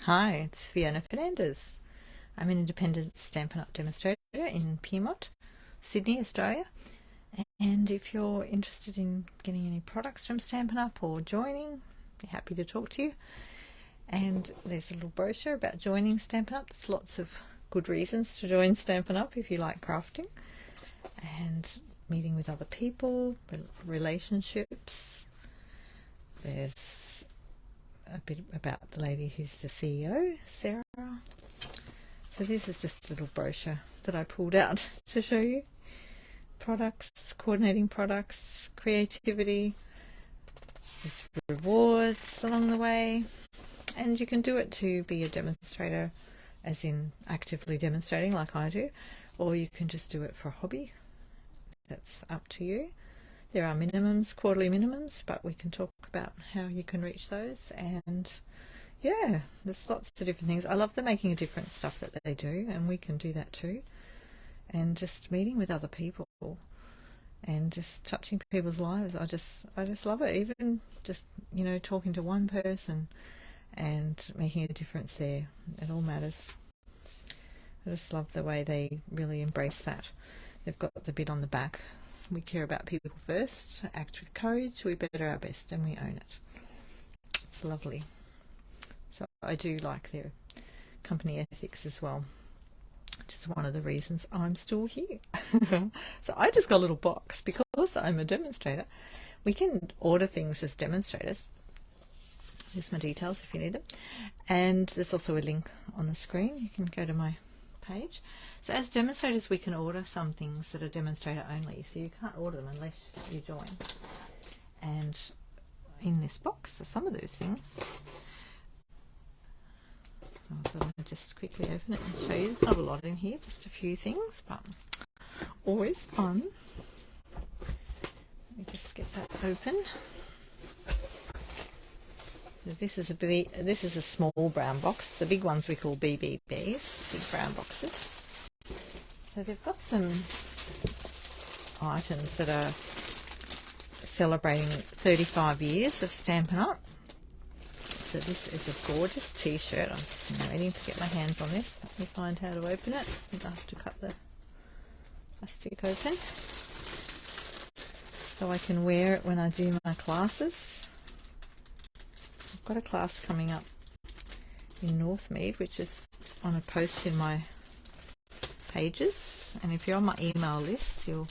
Hi, it's Fiona Fernandez. I'm an independent Stampin' Up! Demonstrator in Pyrmont, Sydney, Australia. And if you're interested in getting any products from Stampin' Up! Or joining, be happy to talk to you. And there's a little brochure about joining Stampin' Up! There's lots of good reasons to join Stampin' Up! If you like crafting and meeting with other people, relationships. There's a bit about the lady who's the CEO, Sarah. So this is just a little brochure that I pulled out to show you. Products, coordinating products, creativity, there's rewards along the way, and you can do it to be a demonstrator, as in actively demonstrating like I do, or you can just do it for a hobby. That's up to you. There are minimums, quarterly minimums, but we can talk about how you can reach those. And yeah, there's lots of different things. I love the making a difference stuff that they do, and we can do that too. And just meeting with other people and just touching people's lives. I just love it. Even just, talking to one person and making a difference there. It all matters. I just love the way they really embrace that. They've got the bit on the back. We care about people first, act with courage, we better our best, and we own it. It's lovely. So I do like their company ethics as well, which is one of the reasons I'm still here. So I just got a little box because I'm a demonstrator. We can order things as demonstrators. Here's my details if you need them. And there's also a link on the screen. You can go to my page. So as demonstrators, we can order some things that are demonstrator only. So you can't order them unless you join. And in this box are some of those things. So I'll just quickly open it and show you. There's not a lot in here, just a few things, but always fun. Let me just get that open. So this is a small brown box. The big ones we call BBBs, big brown boxes. So they've got some items that are celebrating 35 years of Stampin' Up! So this is a gorgeous t-shirt. I'm waiting to get my hands on this. Let me find how to open it. I think I have to cut the plastic open so I can wear it when I do my classes. I've got a class coming up in Northmead, which is on a post in my pages, and if you're on my email list you'll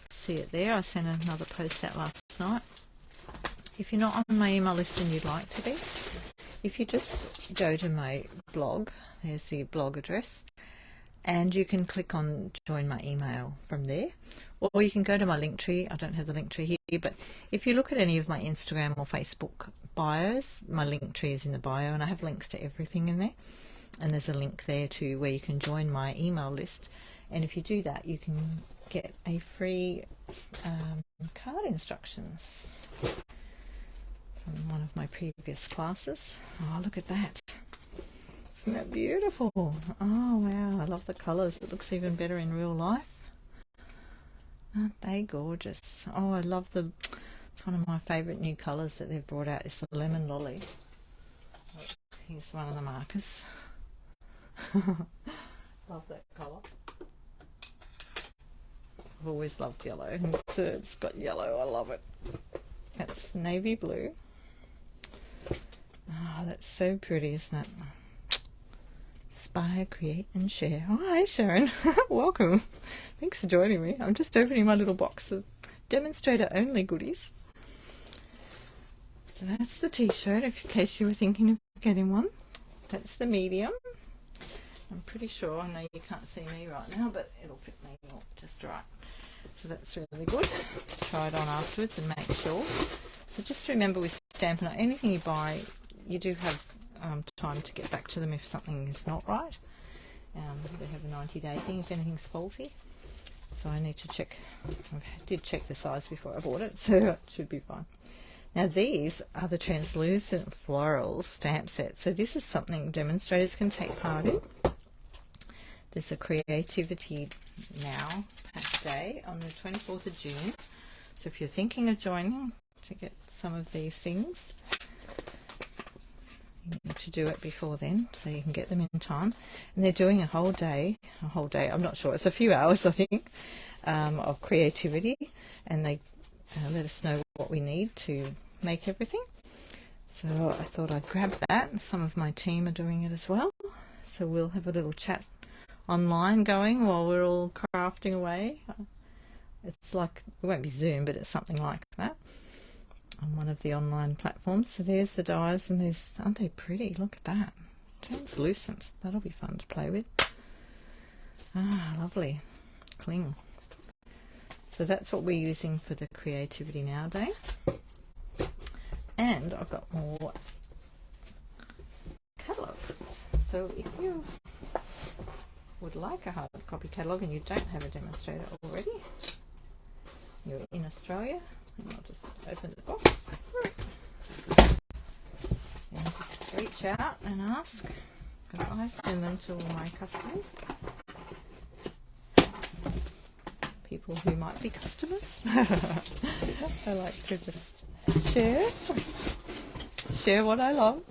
see it there. I sent another post out last night. If you're not on my email list and you'd like to be, if you just go to my blog, there's the blog address, and you can click on join my email from there, or you can go to my link tree. I don't have the link tree here, but if you look at any of my Instagram or Facebook bios, my link tree is in the bio, and I have links to everything in there. And there's a link there to where you can join my email list, and if you do that you can get a free card instructions from one of my previous classes. Oh, look at that. Isn't that beautiful? Oh wow, I love the colours. It looks even better in real life. Aren't they gorgeous? Oh, I love it's one of my favourite new colours that they've brought out is the Lemon Lolly. Here's one of the markers. Love that colour. I've always loved yellow. It's got yellow. I love it. That's navy blue. Oh, that's so pretty, isn't it? Inspire, create and share. Oh, hi Sharon. Welcome. Thanks for joining me. I'm just opening my little box of demonstrator only goodies. So that's the t-shirt, in case you were thinking of getting one. That's the medium. I'm pretty sure, I know you can't see me right now, but it'll fit me just right. So that's really good. Try it on afterwards and make sure. So just remember with Stampin' Up! Anything you buy, you do have time to get back to them if something is not right. They have a 90-day thing if anything's faulty. So I need to check. I did check the size before I bought it, so it should be fine. Now these are the translucent floral stamp sets. So this is something demonstrators can take part in. There's a Creativity Now Pack Day on the 24th of June. So if you're thinking of joining to get some of these things, You need to do it before then so you can get them in time. And they're doing a whole day, I'm not sure, it's a few hours I think, of creativity, and they let us know what we need to make everything. So I thought I'd grab that. Some of my team are doing it as well, so we'll have a little chat online going while we're all crafting away. It's like, it won't be Zoom, but it's something like that on one of the online platforms. So there's the dies, and there's, aren't they pretty? Look at that, translucent. That'll be fun to play with. Ah, lovely. Cling. So that's what we're using for the Creativity Now Day. And I've got more catalogues. So if you would like a hard copy catalogue and you don't have a demonstrator already, you're in Australia, and I'll just open the box and just reach out and ask, because I send them to all my customers, people who might be customers. I like to just share what I love.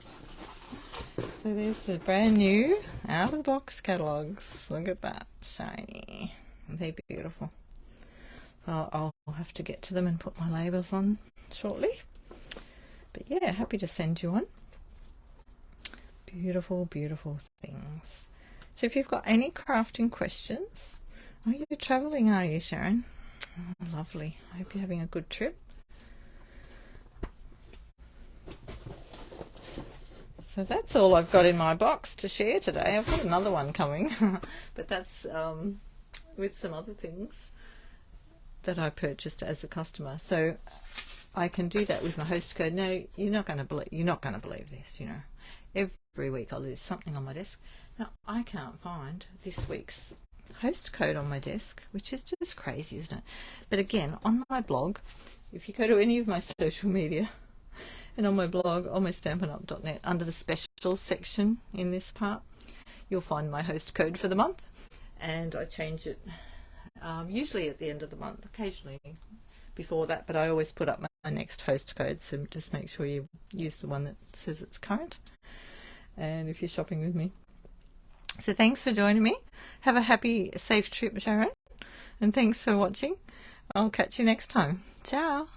So there's the brand new out of the box catalogues. Look at that, shiny. They're beautiful. So I'll have to get to them and put my labels on shortly. But yeah, happy to send you one. Beautiful, beautiful things. So if you've got any crafting questions, you're travelling, are you, Sharon? Oh, lovely. I hope you're having a good trip. So that's all I've got in my box to share today. I've got another one coming, but that's with some other things that I purchased as a customer. So I can do that with my host code. Now, you're not going to believe this, you know. Every week I lose something on my desk. Now, I can't find this week's host code on my desk, which is just crazy, isn't it? But again, on my blog, if you go to any of my social media, and on my blog, on my stampinup.net, under the specials section in this part, you'll find my host code for the month, and I change it usually at the end of the month, occasionally before that, but I always put up my next host code, so just make sure you use the one that says it's current, and if you're shopping with me. So thanks for joining me. Have a happy, safe trip, Sharon, and thanks for watching. I'll catch you next time. Ciao.